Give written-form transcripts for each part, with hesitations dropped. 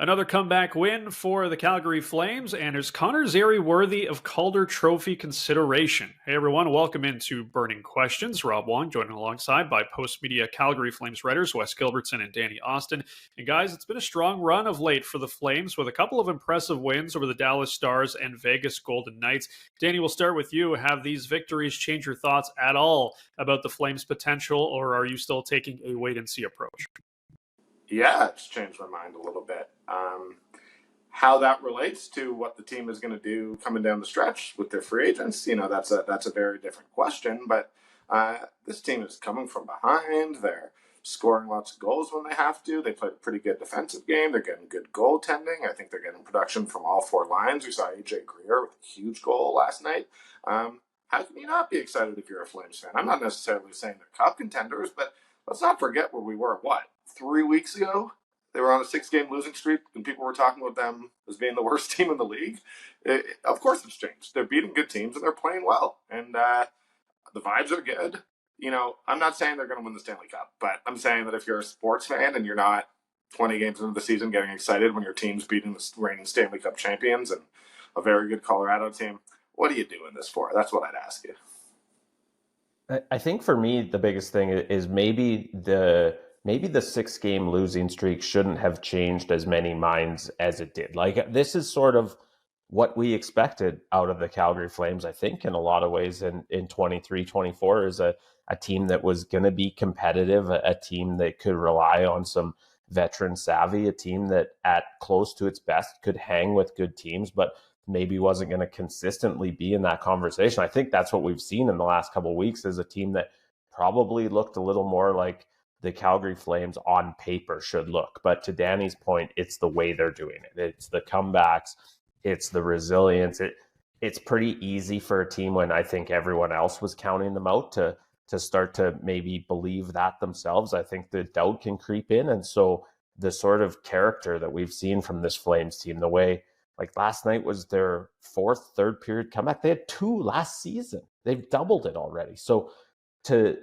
Another comeback win for the Calgary Flames, and is Connor Zary worthy of Calder Trophy consideration? Hey everyone, welcome into Burning Questions. Rob Wong joining alongside by Postmedia Calgary Flames writers Wes Gilbertson and Danny Austin. And guys, it's been a strong run of late for the Flames with a couple of impressive wins over the Dallas Stars and Vegas Golden Knights. Danny, we'll start with you. Have these victories changed your thoughts at all about the Flames' potential, or are you still taking a wait-and-see approach? Yeah, it's changed my mind a little bit. How that relates to what the team is going to do coming down the stretch with their free agents, that's a very different question. But this team is coming from behind. They're scoring lots of goals when they have to. They played a pretty good defensive game. They're getting good goaltending. I think they're getting production from all four lines. We saw AJ Greer with a huge goal last night. How can you not be excited if you're a Flames fan? I'm not necessarily saying they're cup contenders, but let's not forget where we were, 3 weeks ago? They were on a 6-game losing streak, and people were talking about them as being the worst team in the league. Of course it's changed. They're beating good teams, and they're playing well. And the vibes are good. I'm not saying they're going to win the Stanley Cup, but I'm saying that if you're a sports fan and you're not 20 games into the season getting excited when your team's beating the reigning Stanley Cup champions and a very good Colorado team, what are you doing this for? That's what I'd ask you. I think for me, the biggest thing is maybe the 6-game losing streak shouldn't have changed as many minds as it did. Like, this is sort of what we expected out of the Calgary Flames, I think, in a lot of ways in 23-24 is a team that was going to be competitive, a team that could rely on some veteran savvy, a team that at close to its best could hang with good teams, but maybe wasn't going to consistently be in that conversation. I think that's what we've seen in the last couple of weeks is a team that probably looked a little more like the Calgary Flames on paper should look. But to Danny's point, it's the way they're doing it. It's the comebacks. It's the resilience. It's pretty easy for a team when I think everyone else was counting them out to start to maybe believe that themselves. I think the doubt can creep in. And so the sort of character that we've seen from this Flames team, the way like last night was their fourth third period comeback. They had 2 last season. They've doubled it already. So to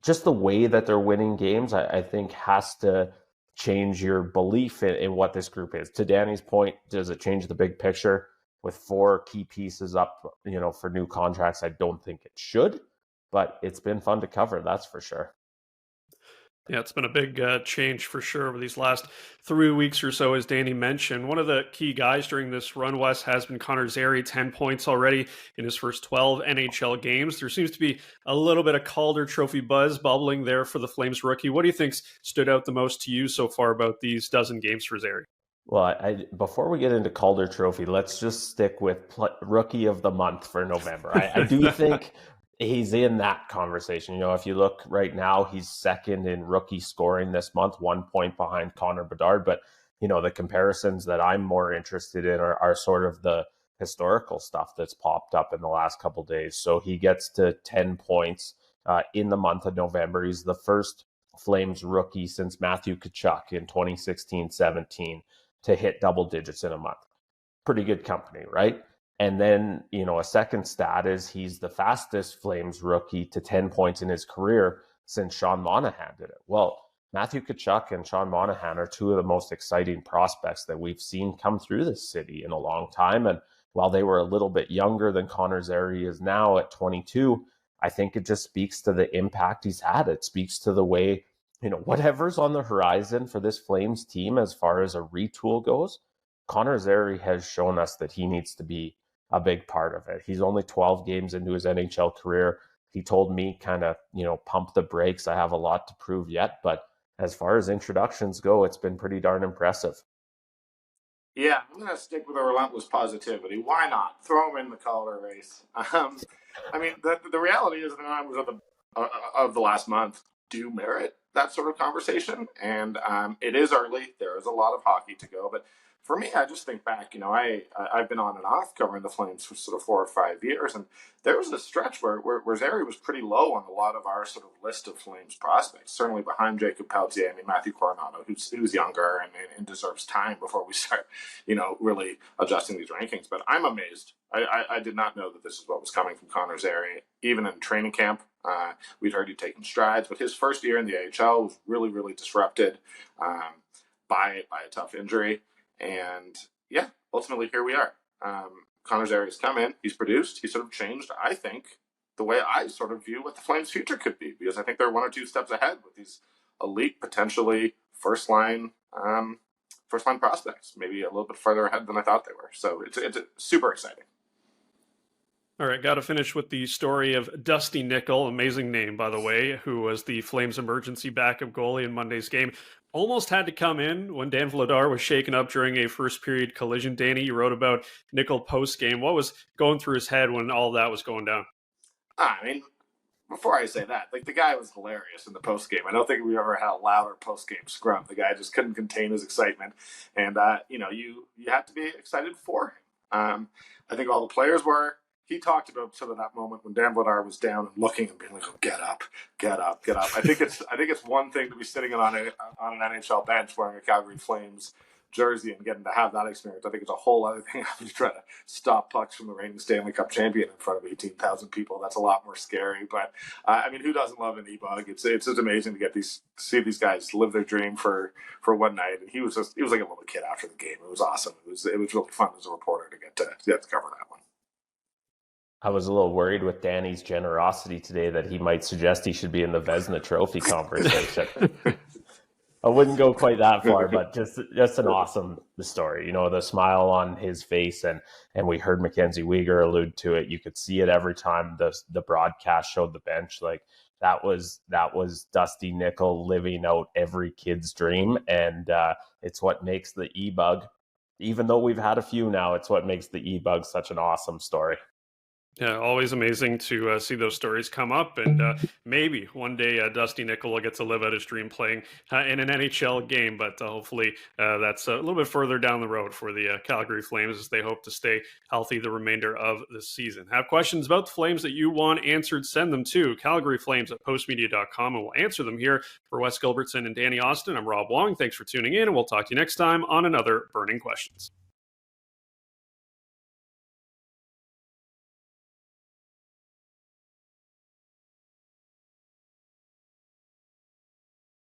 just the way that they're winning games, I think has to change your belief in what this group is. To Danny's point, does it change the big picture? With 4 key pieces up, for new contracts, I don't think it should, but it's been fun to cover, that's for sure. Yeah, it's been a big change for sure over these last 3 weeks or so, as Danny mentioned. One of the key guys during this run, Wes, has been Connor Zary, 10 points already in his first 12 NHL games. There seems to be a little bit of Calder Trophy buzz bubbling there for the Flames rookie. What do you think's stood out the most to you so far about these dozen games for Zary? Well, before we get into Calder Trophy, let's just stick with Rookie of the Month for November. I do think he's in that conversation. If you look right now, he's second in rookie scoring this month, 1 point behind Connor Bedard. But, the comparisons that I'm more interested in are sort of the historical stuff that's popped up in the last couple of days. So he gets to 10 points in the month of November. He's the first Flames rookie since Matthew Tkachuk in 2016-17 to hit double digits in a month. Pretty good company, right? And then, a second stat is he's the fastest Flames rookie to 10 points in his career since Sean Monahan did it. Well, Matthew Tkachuk and Sean Monahan are 2 of the most exciting prospects that we've seen come through this city in a long time. And while they were a little bit younger than Connor Zary is now at 22, I think it just speaks to the impact he's had. It speaks to the way, whatever's on the horizon for this Flames team as far as a retool goes, Connor Zary has shown us that he needs to be a big part of it. He's only 12 games into his NHL career. He told me kind of, pump the brakes. I have a lot to prove yet. But as far as introductions go, it's been pretty darn impressive. Yeah, I'm going to stick with a relentless positivity. Why not? Throw him in the Calder race. The reality is the numbers of the last month do merit that sort of conversation. And it is early. There is a lot of hockey to go. But for me, I just think back, I've been on and off covering the Flames for sort of 4 or 5 years. And there was a stretch where Zary was pretty low on a lot of our sort of list of Flames prospects, certainly behind Jacob Pelletier. Matthew Coronado, who's younger and deserves time before we start, really adjusting these rankings. But I'm amazed. I did not know that this is what was coming from Connor Zary, even in training camp. We'd heard he'd taken strides, but his first year in the AHL was really, really disrupted. by a tough injury. And yeah, ultimately here we are. Connor Zary has come in, he's produced, he sort of changed, I think, the way I sort of view what the Flames' future could be, because I think they're one or two steps ahead with these elite, potentially first line prospects, maybe a little bit further ahead than I thought they were. So it's super exciting. All right, got to finish with the story of Dusty Nickel, amazing name, by the way, who was the Flames' emergency backup goalie in Monday's game. Almost had to come in when Dan Vladar was shaken up during a first-period collision. Danny, you wrote about Nickel post-game. What was going through his head when all that was going down? I mean, before I say that, like, the guy was hilarious in the post game. I don't think we ever had a louder post game scrum. The guy just couldn't contain his excitement, and you have to be excited for him. I think all the players were. He talked about sort of that moment when Dan Vladar was down and looking and being like, "Oh, get up, get up, get up." I think it's one thing to be sitting on an NHL bench wearing a Calgary Flames jersey and getting to have that experience. I think it's a whole other thing having to try to stop pucks from the reigning Stanley Cup champion in front of 18,000 people. That's a lot more scary. But I mean, who doesn't love an EBUG? It's just amazing to see these guys live their dream for one night. And he was like a little kid after the game. It was awesome. It was really fun as a reporter to get to cover that one. I was a little worried with Danny's generosity today that he might suggest he should be in the Vezina Trophy conversation. I wouldn't go quite that far, but just an awesome story. You know, the smile on his face, and we heard Mackenzie Weegar allude to it. You could see it every time the broadcast showed the bench. Like that was Dusty Nickel living out every kid's dream, and it's what makes the EBUG. Even though we've had a few now, it's what makes the EBUG such an awesome story. Yeah, always amazing to see those stories come up, and maybe one day Dusty Nickel will get to live out his dream playing in an NHL game, but hopefully that's a little bit further down the road for the Calgary Flames as they hope to stay healthy the remainder of the season. Have questions about the Flames that you want answered, send them to calgaryflames@postmedia.com, and we'll answer them here. For Wes Gilbertson and Danny Austin, I'm Rob Wong. Thanks for tuning in, and we'll talk to you next time on another Burning Questions.